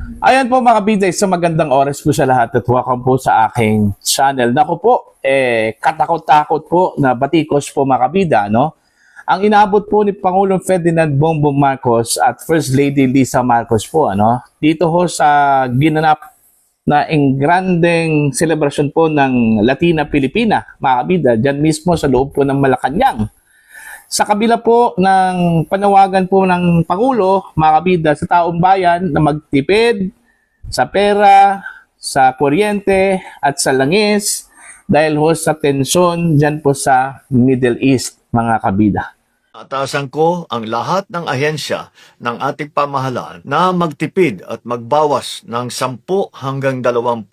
Ayan po mga kabida, isang magandang oras po sa lahat at welcome po sa aking channel. Naku po, katakot-takot po na batikos po mga kabida, no? Ang inabot po ni Pangulong Ferdinand Bongbong Marcos at First Lady Lisa Marcos po, ano? Dito ho sa ginanap na engrandeng celebration po ng Latina Pilipina, mga kabida, dyan mismo sa loob po ng Malacanang. Sa kabila po ng panawagan po ng Pangulo, mga kabida, sa taong bayan na magtipid sa pera, sa kuryente at sa langis dahil ho sa tensyon dyan po sa Middle East, mga kabida. Ataasan ko ang lahat ng ahensya ng ating pamahalaan na magtipid at magbawas ng 10 hanggang 20%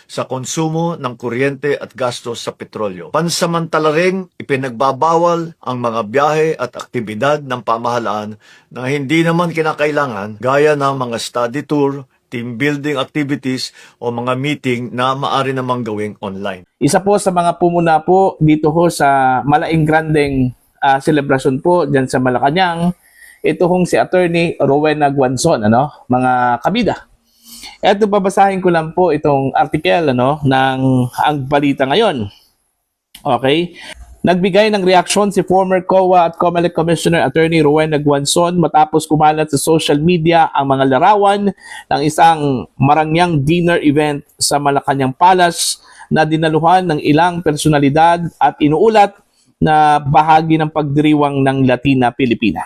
sa konsumo ng kuryente at gastos sa petrolyo. Pansamantala ring ipinagbabawal ang mga biyahe at aktibidad ng pamahalaan na hindi naman kinakailangan gaya ng mga study tour, team building activities o mga meeting na maaari namang gawing online. Isa po sa mga pumuna po dito ho sa malaing grandeng celebration po dyan sa Malacanang, ito hong si Attorney Rowena Guanzon, ano, mga kabida. Eto, babasahin ko lang po itong article, ano, ng Ang Balita Ngayon. Okay? Nagbigay ng reaksyon si former COA at COMELEC Commissioner Attorney Rowena Guanzon matapos kumalat sa social media ang mga larawan ng isang marangyang dinner event sa Malacanang Palace na dinaluhan ng ilang personalidad at inuulat na bahagi ng pagdiriwang ng Latina Pilipina.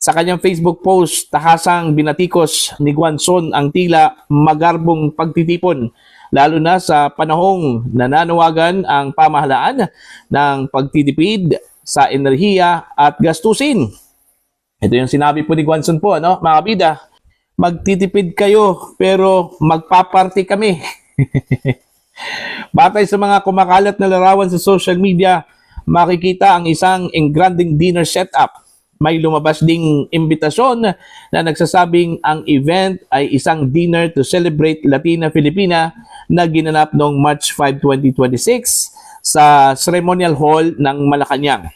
Sa kanyang Facebook post, tahasang binatikos ni Guanzon ang tila magarbong pagtitipon, lalo na sa panahong nananawagan ang pamahalaan ng pagtitipid sa enerhiya at gastusin. Ito yung sinabi po ni Guanzon po, ano, mga kabida, magtitipid kayo pero magpaparty kami. Batay sa mga kumakalat na larawan sa social media, makikita ang isang engranding dinner setup. May lumabas ding imbitasyon na nagsasabing ang event ay isang dinner to celebrate Latina Filipina na ginanap noong March 5, 2026 sa Ceremonial Hall ng Malacanang.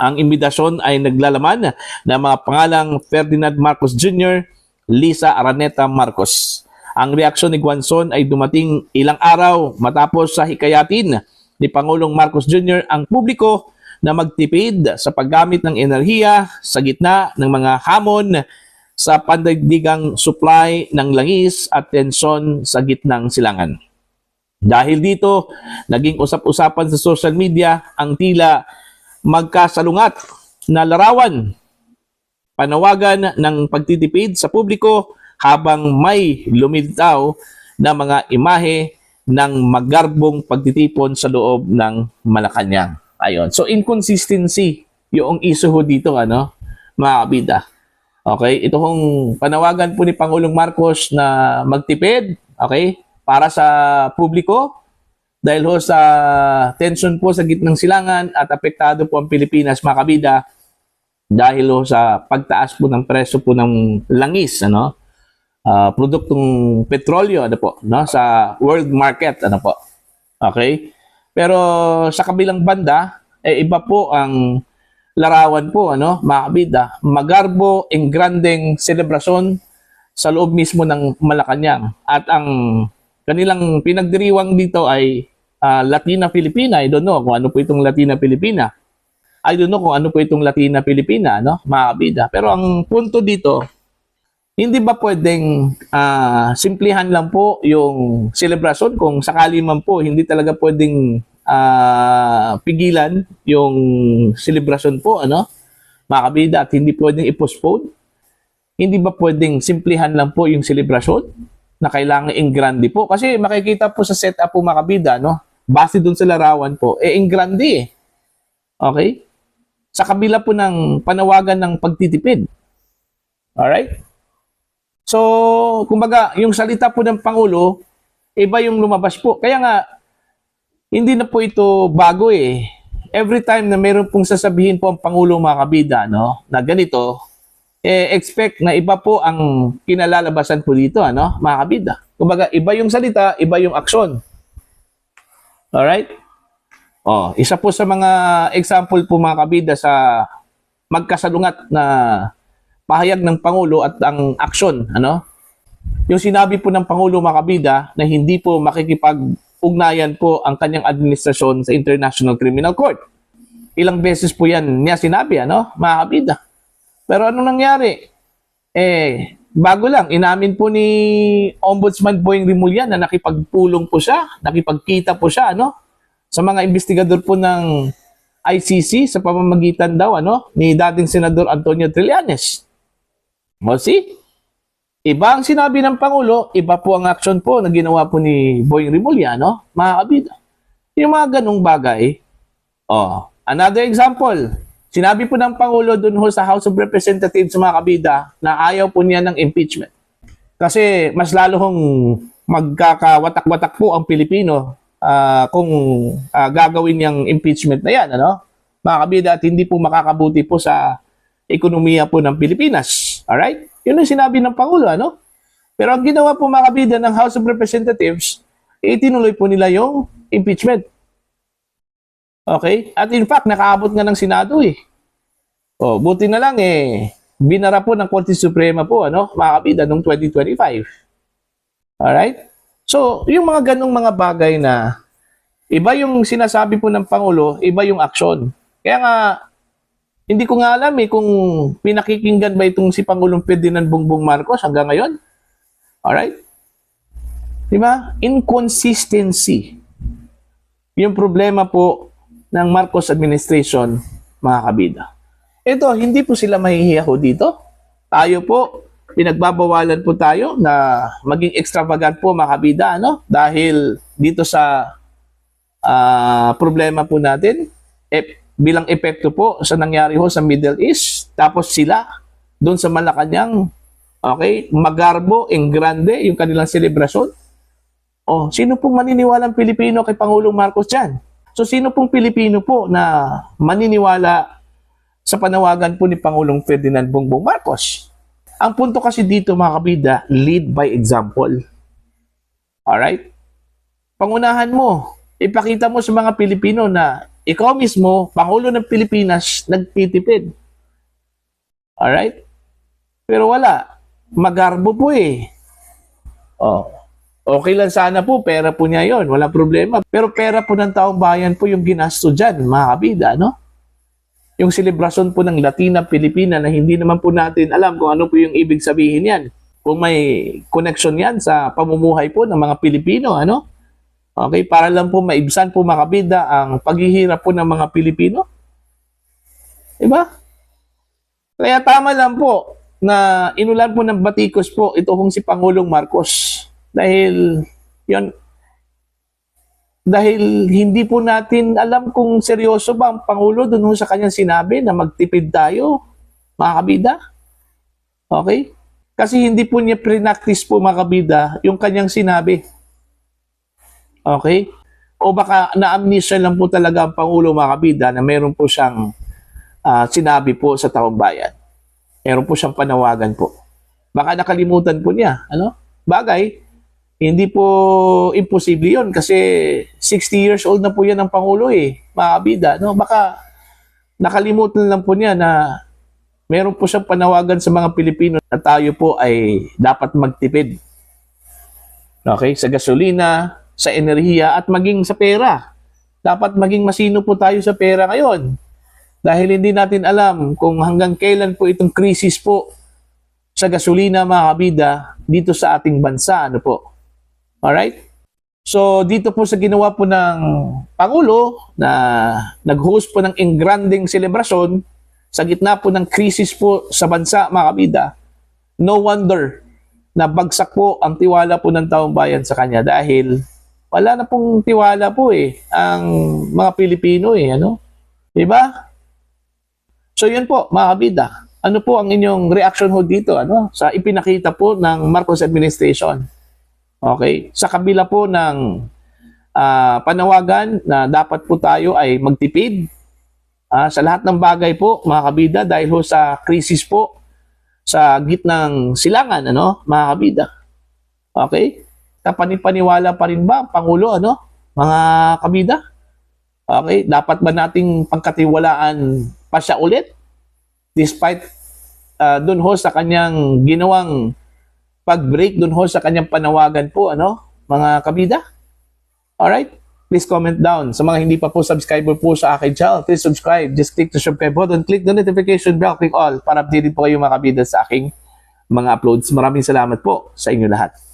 Ang imbitasyon ay naglalaman ng mga pangalang Ferdinand Marcos Jr., Lisa Araneta Marcos. Ang reaksyon ni Guanzon ay dumating ilang araw matapos sa hikayatin ni Pangulong Marcos Jr. ang publiko na magtipid sa paggamit ng enerhiya sa gitna ng mga hamon sa pandaigdigang supply ng langis at tensyon sa gitnang silangan. Dahil dito, naging usap-usapan sa social media ang tila magkasalungat na larawan, panawagan ng pagtitipid sa publiko habang may lumilitaw na mga imahe ng magarbong pagtitipon sa loob ng Malacanang. Ayun. So, inconsistency yung issue ho dito, ano, mga kabida. Okay? Ito hong panawagan po ni Pangulong Marcos na magtipid, okay, para sa publiko, dahil ho sa tension po sa gitnang silangan at apektado po ang Pilipinas, mga kabida, dahil ho sa pagtaas po ng presyo po ng langis, ano, produktong petrolyo, ano po, no, sa world market, ano po. Okay? Pero sa kabilang banda, iba po ang larawan po, ano, mga kabida, magarbo, engrandeng selebrasyon sa loob mismo ng Malacanang. At ang kanilang pinagdiriwang dito ay Latina Filipina. I don't know kung ano po itong Latina Filipina. No, mga kabida. Pero ang punto dito, hindi ba pwedeng simplihan lang po yung celebration kung sakali man po hindi talaga pwedeng pigilan yung celebration po, ano, mga kabida, at hindi pwedeng i-postpone? Hindi ba pwedeng simplihan lang po yung celebration na kailangan engrande po? Kasi makikita po sa setup po, mga kabida, no, base dun sa larawan po, engrande eh. Okay? Sa kabila po ng panawagan ng pagtitipid. Alright? So, kumbaga, yung salita po ng Pangulo, iba yung lumabas po. Kaya nga, hindi na po ito bago eh. Every time na meron pong sasabihin po ang Pangulo, mga kabida, no, na ganito, expect na iba po ang kinalalabasan po dito, ano, mga kabida. Kumbaga, iba yung salita, iba yung aksyon. Alright? Oh, isa po sa mga example po, mga kabida, sa magkasalungat na pahayag ng Pangulo at ang aksyon, ano, Yung sinabi po ng Pangulo mga kabida na hindi po makikipag-ugnayan po ang kanyang administrasyon sa International Criminal Court. Ilang beses po yan niya sinabi, ano, mga kabida. Pero anong nangyari? Bago lang, inamin po ni Ombudsman Boying Rimulyan na nakipagpulong po siya, nakipagkita po siya, ano, sa mga investigador po ng ICC sa pamamagitan daw, ano, ni dating Senador Antonio Trillanes. O see? Iba ang sinabi ng Pangulo, iba po ang action po na ginawa po ni Boying Rimulyan, no, mga kabida. Yung mga ganong bagay, another example, sinabi po ng Pangulo dun ho sa House of Representatives mga kabida na ayaw po niya ng impeachment. Kasi mas lalo hong magkakawatak-watak po ang Pilipino kung gagawin niyang impeachment na yan, ano? Mga kabida, at hindi po makakabuti po sa ekonomiya po ng Pilipinas. Alright? Yun ang sinabi ng Pangulo, ano? Pero ang ginawa po mga kabida ng House of Representatives, itinuloy po nila yung impeachment. Okay? At in fact, nakaabot nga ng Senado eh. Buti na lang binara po ng Korte Suprema po, ano, mga kabida, noong 2025. Alright? So, yung mga ganong mga bagay na iba yung sinasabi po ng Pangulo, iba yung aksyon. Kaya nga, hindi ko nga alam kung pinakikinggan ba itong si Pangulong Ferdinand Bongbong Marcos hanggang ngayon. Alright? Diba? Inconsistency. Yung problema po ng Marcos administration, mga kabida. Ito, hindi po sila mahihiyaho dito. Tayo po, pinagbabawalan po tayo na maging extravagant po, mga kabida, ano? Dahil dito sa problema po natin, bilang epekto po sa nangyari ho sa Middle East, tapos sila, doon sa Malacanang, okay, magarbo, engrande, yung kanilang selebrasyon. Sino pong maniniwalang Pilipino kay Pangulong Marcos dyan? So, sino pong Pilipino po na maniniwala sa panawagan po ni Pangulong Ferdinand Bongbong Marcos? Ang punto kasi dito, mga kabida, lead by example. Alright? Pangunahan mo, ipakita mo sa mga Pilipino na ikaw mismo, Pangulo ng Pilipinas, nagtitipid. Alright? Pero wala. Magarbo po eh. Okay lang sana po, pera po niya yon, walang problema. Pero pera po ng taong bayan po yung ginasto dyan, mga kabida, no? Yung selebrasyon po ng Latina Pilipina na hindi naman po natin alam kung ano po yung ibig sabihin yan. Kung may connection yan sa pamumuhay po ng mga Pilipino, ano? Okay, para lang po maibsan po, mga kabida, ang paghihirap po ng mga Pilipino. Diba? Kaya tama lang po na inulan po ng batikos po ito kung si Pangulong Marcos. Dahil hindi po natin alam kung seryoso ba ang Pangulo dun sa kanyang sinabi na magtipid tayo, mga kabida. Okay? Kasi hindi po niya pre-practice po, mga kabida, yung kanyang sinabi. Okay? O baka na-amnesia lang po talaga ang Pangulo, mga kabida, na meron po siyang sinabi po sa taong bayan. Meron po siyang panawagan po. Baka nakalimutan po niya. Ano? Bagay, hindi po imposible yun kasi 60 years old na po yan ang Pangulo mga kabida. No? Baka nakalimutan lang po niya na meron po siyang panawagan sa mga Pilipino na tayo po ay dapat magtipid. Okay? Sa gasolina, sa enerhiya at maging sa pera. Dapat maging masino po tayo sa pera ngayon. Dahil hindi natin alam kung hanggang kailan po itong krisis po sa gasolina, mga kabida, dito sa ating bansa. Ano po? Alright? So, dito po sa ginawa po ng Pangulo na nag-host po ng engranding selebrasyon sa gitna po ng krisis po sa bansa, mga kabida, no wonder na bagsak po ang tiwala po ng taong bayan sa kanya dahil wala na pong tiwala po ang mga Pilipino ano? Diba? So, yun po, mga kabida. Ano po ang inyong reaction ho dito sa ipinakita po ng Marcos administration? Okay? Sa kabila po ng panawagan na dapat po tayo ay magtipid sa lahat ng bagay po, mga kabida, dahil ho sa krisis po sa gitnang silangan, mga kabida. Okay? Panipaniwala pa rin ba ang Pangulo, mga kabida? Okay? Dapat ba nating pangkatiwalaan pa siya ulit? Despite dun ho sa kanyang ginawang pag-break dun ho sa kanyang panawagan po, ano, mga kabida. Alright? Please comment down. Sa mga hindi pa po subscriber po sa akin channel, please subscribe. Just click the subscribe button, click the notification bell, click all para updated po kayo mga kabida sa aking mga uploads. Maraming salamat po sa inyo lahat.